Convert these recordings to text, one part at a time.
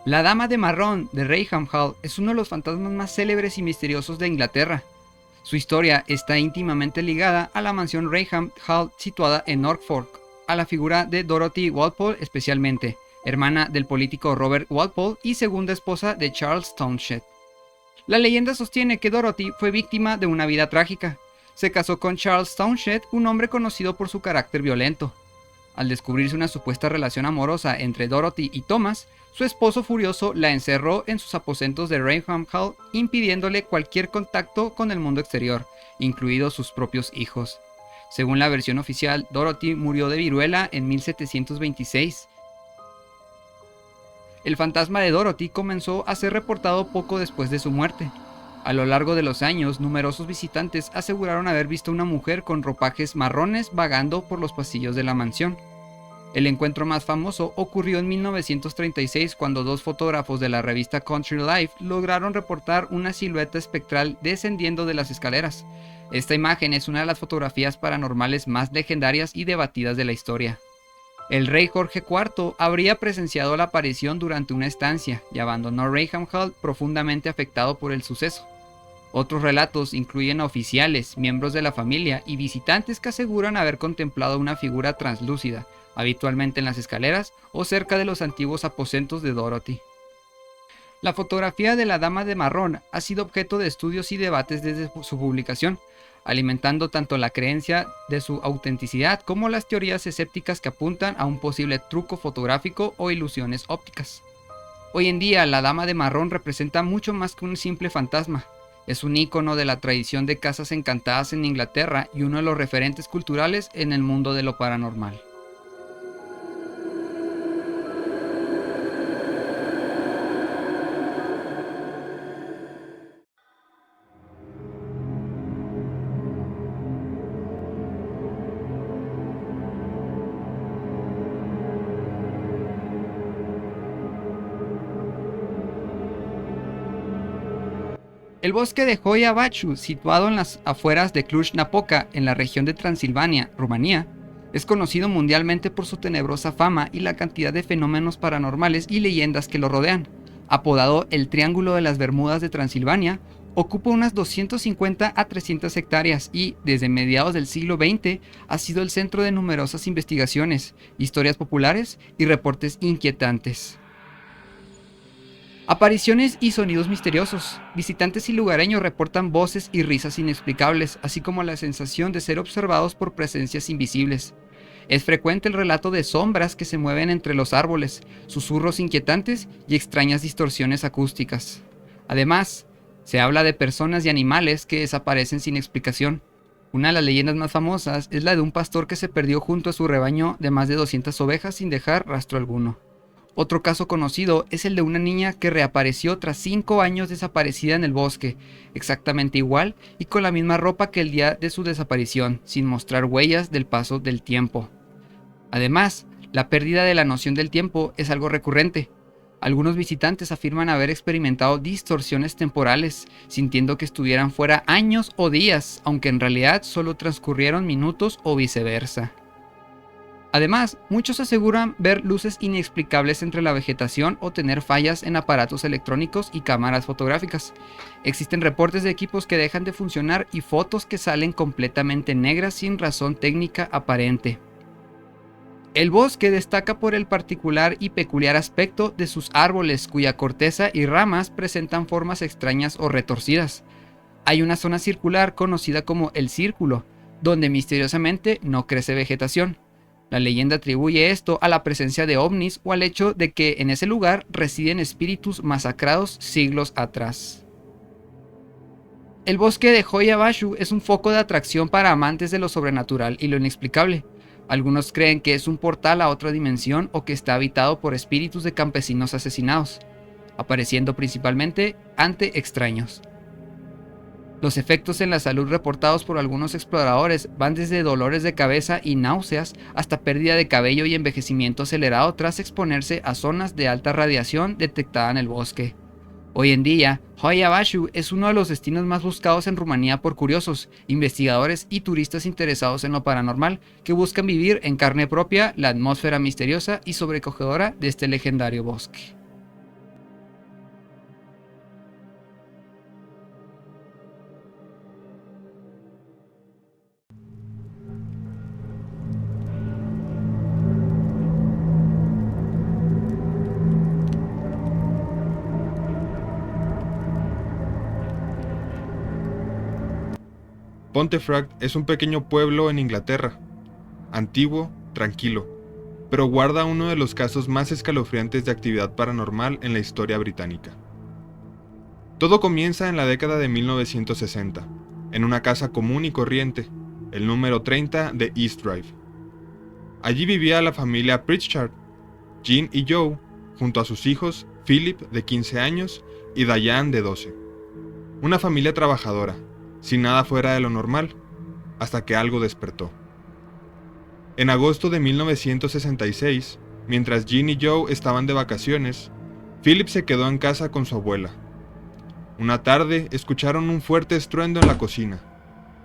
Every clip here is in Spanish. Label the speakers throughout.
Speaker 1: La Dama de Marrón de Rayham Hall es uno de los fantasmas más célebres y misteriosos de Inglaterra. Su historia está íntimamente ligada a la mansión Rayham Hall situada en Norfolk, a la figura de Dorothy Walpole especialmente, hermana del político Robert Walpole y segunda esposa de Charles Townshend. La leyenda sostiene que Dorothy fue víctima de una vida trágica. Se casó con Charles Townshend, un hombre conocido por su carácter violento. Al descubrirse una supuesta relación amorosa entre Dorothy y Thomas, su esposo furioso la encerró en sus aposentos de Rayham Hall, impidiéndole cualquier contacto con el mundo exterior, incluidos sus propios hijos. Según la versión oficial, Dorothy murió de viruela en 1726. El fantasma de Dorothy comenzó a ser reportado poco después de su muerte. A lo largo de los años, numerosos visitantes aseguraron haber visto una mujer con ropajes marrones vagando por los pasillos de la mansión. El encuentro más famoso ocurrió en 1936 cuando dos fotógrafos de la revista Country Life lograron reportar una silueta espectral descendiendo de las escaleras. Esta imagen es una de las fotografías paranormales más legendarias y debatidas de la historia. El rey Jorge IV habría presenciado la aparición durante una estancia y abandonó Rayham Hall profundamente afectado por el suceso. Otros relatos incluyen a oficiales, miembros de la familia y visitantes que aseguran haber contemplado una figura translúcida, habitualmente en las escaleras o cerca de los antiguos aposentos de Dorothy. La fotografía de la Dama de Marrón ha sido objeto de estudios y debates desde su publicación, alimentando tanto la creencia de su autenticidad como las teorías escépticas que apuntan a un posible truco fotográfico o ilusiones ópticas. Hoy en día, la Dama de Marrón representa mucho más que un simple fantasma. Es un ícono de la tradición de casas encantadas en Inglaterra y uno de los referentes culturales en el mundo de lo paranormal. El bosque de Hoia Baciu, situado en las afueras de Cluj-Napoca, en la región de Transilvania, Rumanía, es conocido mundialmente por su tenebrosa fama y la cantidad de fenómenos paranormales y leyendas que lo rodean. Apodado el Triángulo de las Bermudas de Transilvania, ocupa unas 250 a 300 hectáreas y, desde mediados del siglo XX, ha sido el centro de numerosas investigaciones, historias populares y reportes inquietantes. Apariciones y sonidos misteriosos. Visitantes y lugareños reportan voces y risas inexplicables, así como la sensación de ser observados por presencias invisibles. Es frecuente el relato de sombras que se mueven entre los árboles, susurros inquietantes y extrañas distorsiones acústicas. Además, se habla de personas y animales que desaparecen sin explicación. Una de las leyendas más famosas es la de un pastor que se perdió junto a su rebaño de más de 200 ovejas sin dejar rastro alguno. Otro caso conocido es el de una niña que reapareció tras 5 años desaparecida en el bosque, exactamente igual y con la misma ropa que el día de su desaparición, sin mostrar huellas del paso del tiempo. Además, la pérdida de la noción del tiempo es algo recurrente. Algunos visitantes afirman haber experimentado distorsiones temporales, sintiendo que estuvieran fuera años o días, aunque en realidad solo transcurrieron minutos o viceversa. Además, muchos aseguran ver luces inexplicables entre la vegetación o tener fallas en aparatos electrónicos y cámaras fotográficas. Existen reportes de equipos que dejan de funcionar y fotos que salen completamente negras sin razón técnica aparente. El bosque destaca por el particular y peculiar aspecto de sus árboles, cuya corteza y ramas presentan formas extrañas o retorcidas. Hay una zona circular conocida como el Círculo, donde misteriosamente no crece vegetación. La leyenda atribuye esto a la presencia de ovnis o al hecho de que en ese lugar residen espíritus masacrados siglos atrás. El bosque de Hoia Baciu es un foco de atracción para amantes de lo sobrenatural y lo inexplicable. Algunos creen que es un portal a otra dimensión o que está habitado por espíritus de campesinos asesinados, apareciendo principalmente ante extraños. Los efectos en la salud reportados por algunos exploradores van desde dolores de cabeza y náuseas hasta pérdida de cabello y envejecimiento acelerado tras exponerse a zonas de alta radiación detectada en el bosque. Hoy en día, Hoia Baciu es uno de los destinos más buscados en Rumanía por curiosos, investigadores y turistas interesados en lo paranormal que buscan vivir en carne propia la atmósfera misteriosa y sobrecogedora de este legendario bosque.
Speaker 2: Pontefract es un pequeño pueblo en Inglaterra, antiguo, tranquilo, pero guarda uno de los casos más escalofriantes de actividad paranormal en la historia británica. Todo comienza en la década de 1960, en una casa común y corriente, el número 30 de East Drive. Allí vivía la familia Pritchard, Jean y Joe, junto a sus hijos, Philip, de 15 años, y Diane, de 12. Una familia trabajadora, sin nada fuera de lo normal, hasta que algo despertó. En agosto de 1966, mientras Jean y Joe estaban de vacaciones, Philip se quedó en casa con su abuela. Una tarde escucharon un fuerte estruendo en la cocina.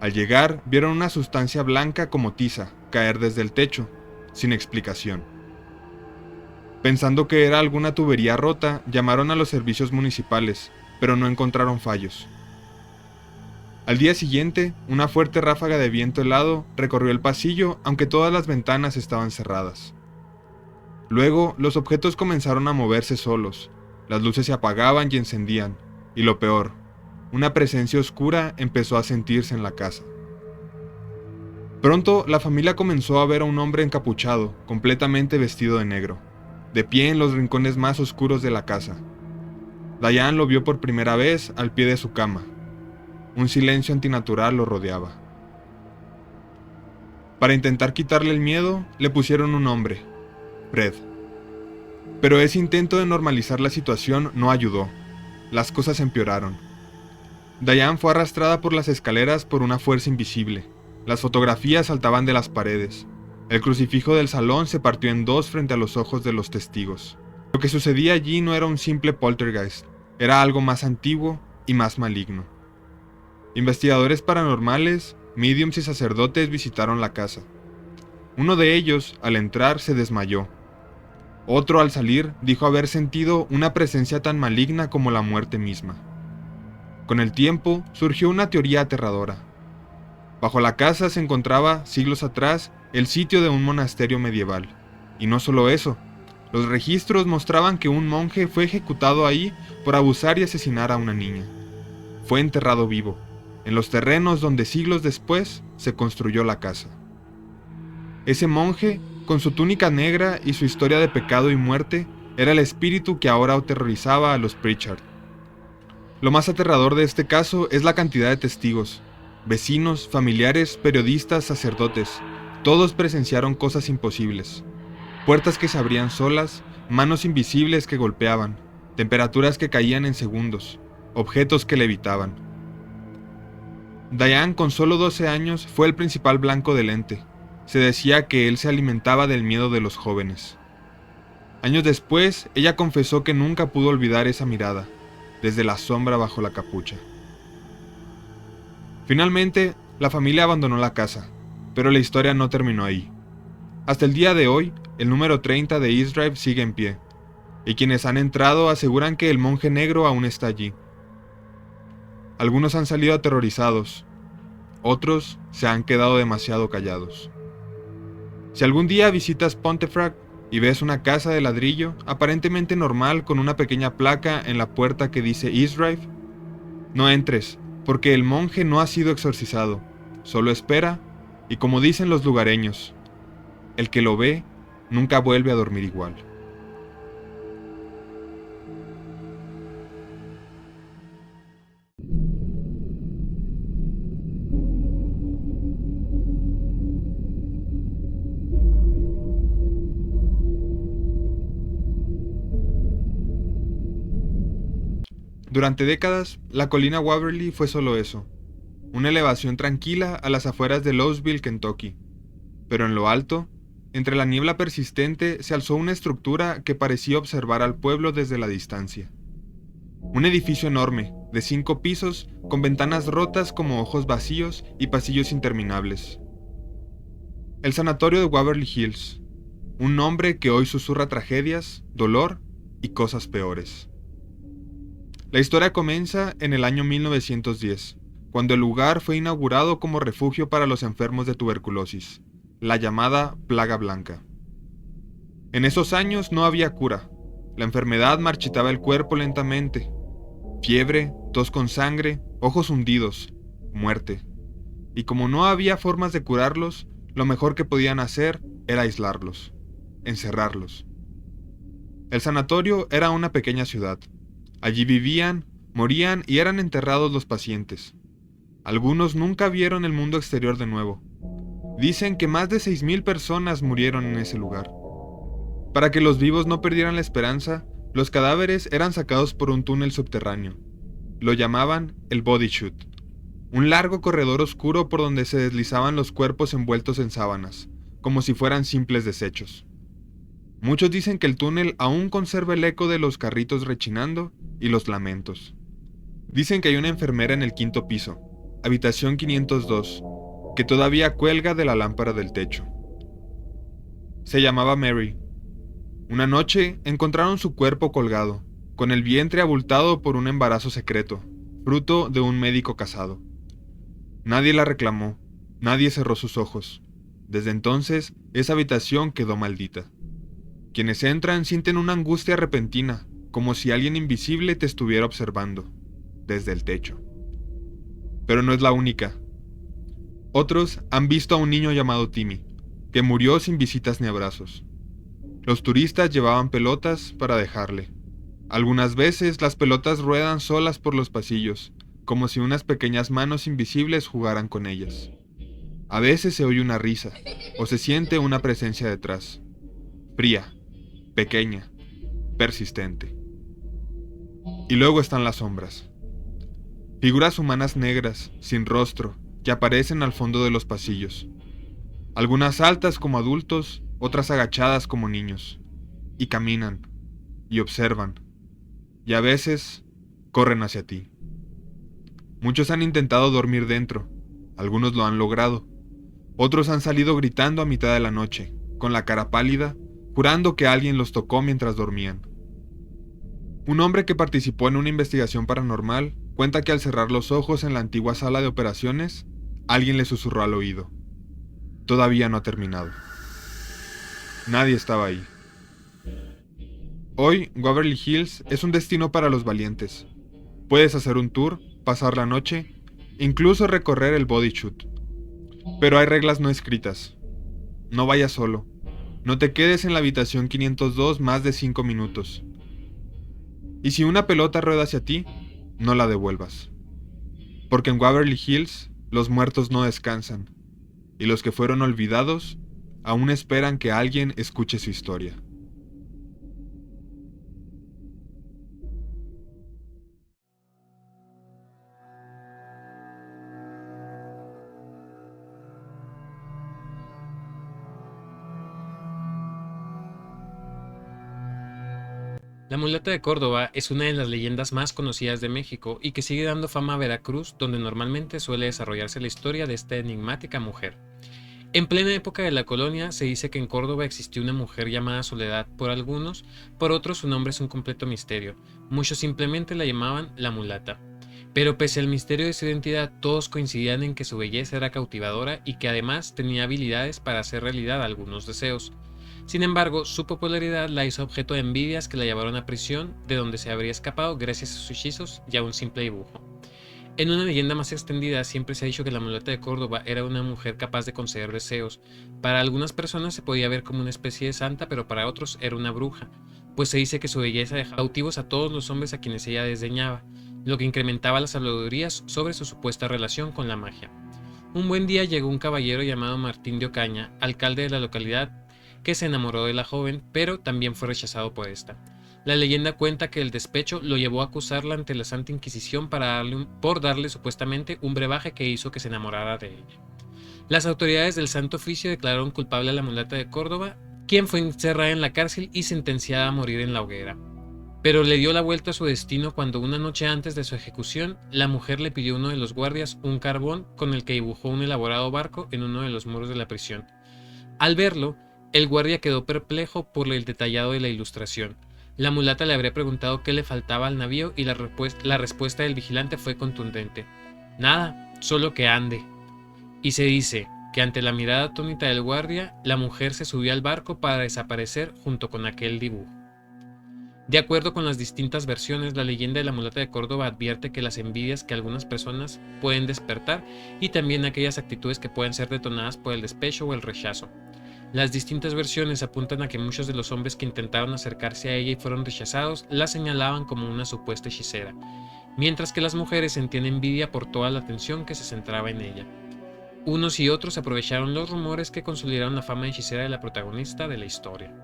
Speaker 2: Al llegar, vieron una sustancia blanca como tiza caer desde el techo, sin explicación. Pensando que era alguna tubería rota, llamaron a los servicios municipales, pero no encontraron fallos. Al día siguiente, una fuerte ráfaga de viento helado recorrió el pasillo, aunque todas las ventanas estaban cerradas. Luego, los objetos comenzaron a moverse solos, las luces se apagaban y encendían, y lo peor, una presencia oscura empezó a sentirse en la casa. Pronto, la familia comenzó a ver a un hombre encapuchado, completamente vestido de negro, de pie en los rincones más oscuros de la casa. Diane lo vio por primera vez al pie de su cama. Un silencio antinatural lo rodeaba. Para intentar quitarle el miedo, le pusieron un nombre, Fred. Pero ese intento de normalizar la situación no ayudó. Las cosas empeoraron. Diane fue arrastrada por las escaleras por una fuerza invisible. Las fotografías saltaban de las paredes. El crucifijo del salón se partió en dos frente a los ojos de los testigos. Lo que sucedía allí no era un simple poltergeist, era algo más antiguo y más maligno. Investigadores paranormales, mediums y sacerdotes visitaron la casa. Uno de ellos, al entrar, se desmayó. Otro, al salir, dijo haber sentido una presencia tan maligna como la muerte misma. Con el tiempo, surgió una teoría aterradora. Bajo la casa se encontraba, siglos atrás, el sitio de un monasterio medieval. Y no solo eso, los registros mostraban que un monje fue ejecutado ahí por abusar y asesinar a una niña. Fue enterrado vivo, en los terrenos donde siglos después se construyó la casa. Ese monje, con su túnica negra y su historia de pecado y muerte, era el espíritu que ahora aterrorizaba a los Pritchard. Lo más aterrador de este caso es la cantidad de testigos. Vecinos, familiares, periodistas, sacerdotes, todos presenciaron cosas imposibles. Puertas que se abrían solas, manos invisibles que golpeaban, temperaturas que caían en segundos, objetos que levitaban. Diane, con solo 12 años, fue el principal blanco del ente. Se decía que él se alimentaba del miedo de los jóvenes. Años después, ella confesó que nunca pudo olvidar esa mirada, desde la sombra bajo la capucha. Finalmente, la familia abandonó la casa, pero la historia no terminó ahí. Hasta el día de hoy, el número 30 de East Drive sigue en pie, y quienes han entrado aseguran que el monje negro aún está allí. Algunos han salido aterrorizados, otros se han quedado demasiado callados. Si algún día visitas Pontefract y ves una casa de ladrillo aparentemente normal con una pequeña placa en la puerta que dice East Drive, no entres, porque el monje no ha sido exorcizado, solo espera, y como dicen los lugareños, el que lo ve nunca vuelve a dormir igual. Durante décadas, la colina Waverly fue solo eso, una elevación tranquila a las afueras de Louisville, Kentucky. Pero en lo alto, entre la niebla persistente, se alzó una estructura que parecía observar al pueblo desde la distancia. Un edificio enorme, de 5 pisos, con ventanas rotas como ojos vacíos y pasillos interminables. El sanatorio de Waverly Hills, un nombre que hoy susurra tragedias, dolor y cosas peores. La historia comienza en el año 1910, cuando el lugar fue inaugurado como refugio para los enfermos de tuberculosis, la llamada Plaga Blanca. En esos años no había cura, la enfermedad marchitaba el cuerpo lentamente, fiebre, tos con sangre, ojos hundidos, muerte. y como no había formas de curarlos, lo mejor que podían hacer era aislarlos, encerrarlos. El sanatorio era una pequeña ciudad. Allí vivían, morían y eran enterrados los pacientes. Algunos nunca vieron el mundo exterior de nuevo. Dicen que más de 6.000 personas murieron en ese lugar. Para que los vivos no perdieran la esperanza, los cadáveres eran sacados por un túnel subterráneo. Lo llamaban el body chute, un largo corredor oscuro por donde se deslizaban los cuerpos envueltos en sábanas, como si fueran simples desechos. Muchos dicen que el túnel aún conserva el eco de los carritos rechinando y los lamentos. Dicen que hay una enfermera en el 5.º piso, habitación 502, que todavía cuelga de la lámpara del techo. Se llamaba Mary. Una noche encontraron su cuerpo colgado, con el vientre abultado por un embarazo secreto, fruto de un médico casado. Nadie la reclamó, nadie cerró sus ojos. Desde entonces, esa habitación quedó maldita. Quienes entran sienten una angustia repentina, como si alguien invisible te estuviera observando, desde el techo. Pero no es la única. Otros han visto a un niño llamado Timmy, que murió sin visitas ni abrazos. Los turistas llevaban pelotas para dejarle. Algunas veces las pelotas ruedan solas por los pasillos, como si unas pequeñas manos invisibles jugaran con ellas. A veces se oye una risa, o se siente una presencia detrás. Fría, pequeña, persistente. Y luego están las sombras. Figuras humanas negras, sin rostro, que aparecen al fondo de los pasillos. Algunas altas como adultos, otras agachadas como niños. Y caminan, y observan, y a veces corren hacia ti. Muchos han intentado dormir dentro, algunos lo han logrado. Otros han salido gritando a mitad de la noche, con la cara pálida, jurando que alguien los tocó mientras dormían. Un hombre que participó en una investigación paranormal cuenta que al cerrar los ojos en la antigua sala de operaciones, alguien le susurró al oído: "Todavía no ha terminado". Nadie estaba ahí. Hoy, Waverly Hills es un destino para los valientes. Puedes hacer un tour, pasar la noche, incluso recorrer el body chute. Pero hay reglas no escritas. No vayas solo. No te quedes en la habitación 502 más de 5 minutos. Y si una pelota rueda hacia ti, no la devuelvas. Porque en Waverly Hills, los muertos no descansan, y los que fueron olvidados aún esperan que alguien escuche su historia.
Speaker 3: La mulata de Córdoba es una de las leyendas más conocidas de México y que sigue dando fama a Veracruz, donde normalmente suele desarrollarse la historia de esta enigmática mujer. En plena época de la colonia, se dice que en Córdoba existió una mujer llamada Soledad por algunos, por otros su nombre es un completo misterio. Muchos simplemente la llamaban la mulata. Pero pese al misterio de su identidad, todos coincidían en que su belleza era cautivadora y que además tenía habilidades para hacer realidad algunos deseos. Sin embargo, su popularidad la hizo objeto de envidias que la llevaron a prisión, de donde se habría escapado gracias a sus hechizos y a un simple dibujo. En una leyenda más extendida, siempre se ha dicho que la mulata de Córdoba era una mujer capaz de conceder deseos. Para algunas personas se podía ver como una especie de santa, pero para otros era una bruja, pues se dice que su belleza dejaba cautivos a todos los hombres a quienes ella desdeñaba, lo que incrementaba las habladurías sobre su supuesta relación con la magia. Un buen día llegó un caballero llamado Martín de Ocaña, alcalde de la localidad, que se enamoró de la joven, pero también fue rechazado por esta. La leyenda cuenta que el despecho lo llevó a acusarla ante la Santa Inquisición por darle supuestamente un brebaje que hizo que se enamorara de ella. Las autoridades del Santo Oficio declararon culpable a la mulata de Córdoba, quien fue encerrada en la cárcel y sentenciada a morir en la hoguera. Pero le dio la vuelta a su destino cuando una noche antes de su ejecución, la mujer le pidió a uno de los guardias un carbón con el que dibujó un elaborado barco en uno de los muros de la prisión. Al verlo, el guardia quedó perplejo por el detallado de la ilustración. La mulata le habría preguntado qué le faltaba al navío y la respuesta del vigilante fue contundente: "Nada, solo que ande". Y se dice que ante la mirada atónita del guardia, la mujer se subió al barco para desaparecer junto con aquel dibujo. De acuerdo con las distintas versiones, la leyenda de la mulata de Córdoba advierte que las envidias que algunas personas pueden despertar y también aquellas actitudes que pueden ser detonadas por el despecho o el rechazo. Las distintas versiones apuntan a que muchos de los hombres que intentaron acercarse a ella y fueron rechazados la señalaban como una supuesta hechicera, mientras que las mujeres sentían envidia por toda la atención que se centraba en ella. Unos y otros aprovecharon los rumores que consolidaron la fama de hechicera de la protagonista de la historia.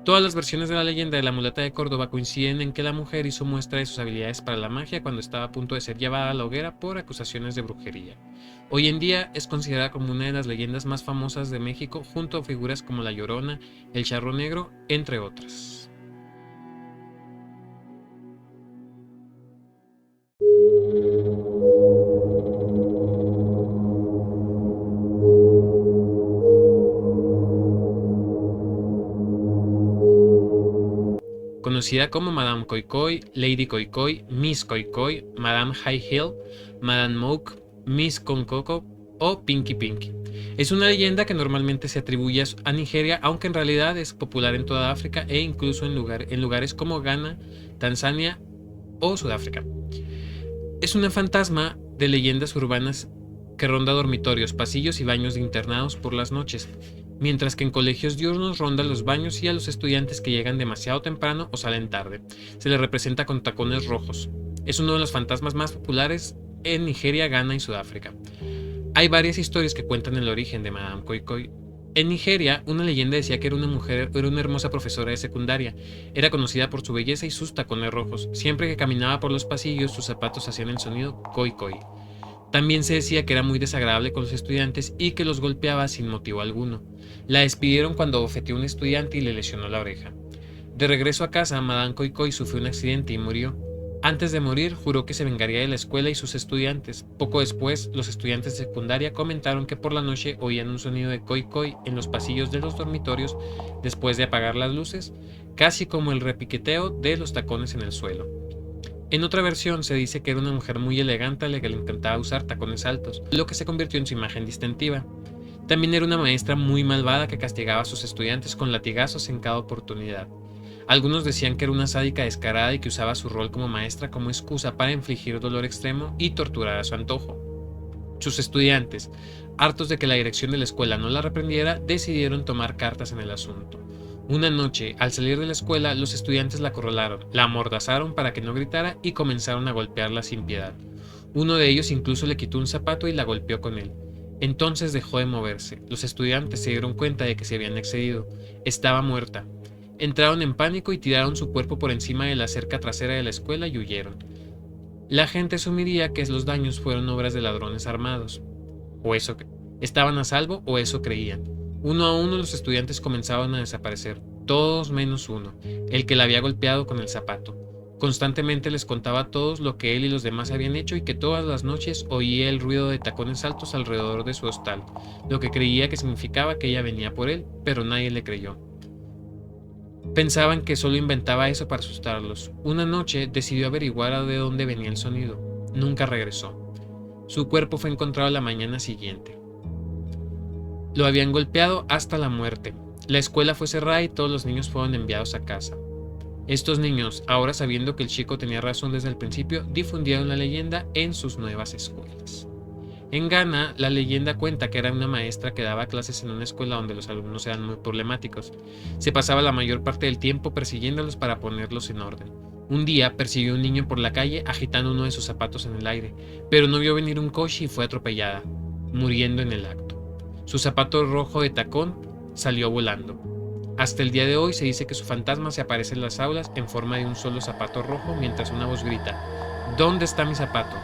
Speaker 3: Todas las versiones de la leyenda de la mulata de Córdoba coinciden en que la mujer hizo muestra de sus habilidades para la magia cuando estaba a punto de ser llevada a la hoguera por acusaciones de brujería. Hoy en día es considerada como una de las leyendas más famosas de México, junto a figuras como La Llorona, El Charro Negro, entre otras. Conocida como Madame Coicoy, Lady Coicoy, Miss Coicoy, Madame High Heel, Madame Moke, Miss Concoco o Pinky Pinky. Es una leyenda que normalmente se atribuye a Nigeria, aunque en realidad es popular en toda África e incluso en lugares como Ghana, Tanzania o Sudáfrica. Es una fantasma de leyendas urbanas que ronda dormitorios, pasillos y baños de internados por las noches, mientras que en colegios diurnos ronda los baños y a los estudiantes que llegan demasiado temprano o salen tarde. Se le representa con tacones rojos. Es uno de los fantasmas más populares en Nigeria, Ghana y Sudáfrica. Hay varias historias que cuentan el origen de Madame Coicoy. En Nigeria, una leyenda decía que era una hermosa profesora de secundaria. Era conocida por su belleza y sus tacones rojos. Siempre que caminaba por los pasillos, sus zapatos hacían el sonido coi coi. También se decía que era muy desagradable con los estudiantes y que los golpeaba sin motivo alguno. La despidieron cuando bofeteó a un estudiante y le lesionó la oreja. De regreso a casa, Madame Coicoy sufrió un accidente y murió. Antes de morir, juró que se vengaría de la escuela y sus estudiantes. Poco después, los estudiantes de secundaria comentaron que por la noche oían un sonido de coi coi en los pasillos de los dormitorios después de apagar las luces, casi como el repiqueteo de los tacones en el suelo. En otra versión se dice que era una mujer muy elegante a la que le encantaba usar tacones altos, lo que se convirtió en su imagen distintiva. También era una maestra muy malvada que castigaba a sus estudiantes con latigazos en cada oportunidad. Algunos decían que era una sádica descarada y que usaba su rol como maestra como excusa para infligir dolor extremo y torturar a su antojo. Sus estudiantes, hartos de que la dirección de la escuela no la reprendiera, decidieron tomar cartas en el asunto. Una noche, al salir de la escuela, los estudiantes la acorralaron, la amordazaron para que no gritara y comenzaron a golpearla sin piedad. Uno de ellos incluso le quitó un zapato y la golpeó con él. Entonces dejó de moverse. Los estudiantes se dieron cuenta de que se habían excedido. Estaba muerta. Entraron en pánico y tiraron su cuerpo por encima de la cerca trasera de la escuela y huyeron. La gente asumiría que los daños fueron obras de ladrones armados. O eso estaban a salvo o eso creían. Uno a uno los estudiantes comenzaban a desaparecer, todos menos uno, el que la había golpeado con el zapato. Constantemente les contaba a todos lo que él y los demás habían hecho y que todas las noches oía el ruido de tacones altos alrededor de su hostal, lo que creía que significaba que ella venía por él, pero nadie le creyó. Pensaban que solo inventaba eso para asustarlos. Una noche decidió averiguar de dónde venía el sonido. Nunca regresó. Su cuerpo fue encontrado la mañana siguiente. Lo habían golpeado hasta la muerte. La escuela fue cerrada y todos los niños fueron enviados a casa. Estos niños, ahora sabiendo que el chico tenía razón desde el principio, difundieron la leyenda en sus nuevas escuelas. En Ghana, la leyenda cuenta que era una maestra que daba clases en una escuela donde los alumnos eran muy problemáticos. Se pasaba la mayor parte del tiempo persiguiéndolos para ponerlos en orden. Un día persiguió a un niño por la calle agitando uno de sus zapatos en el aire, pero no vio venir un coche y fue atropellada, muriendo en el acto. Su zapato rojo de tacón salió volando. Hasta el día de hoy se dice que su fantasma se aparece en las aulas en forma de un solo zapato rojo mientras una voz grita: ¿Dónde está mi zapato?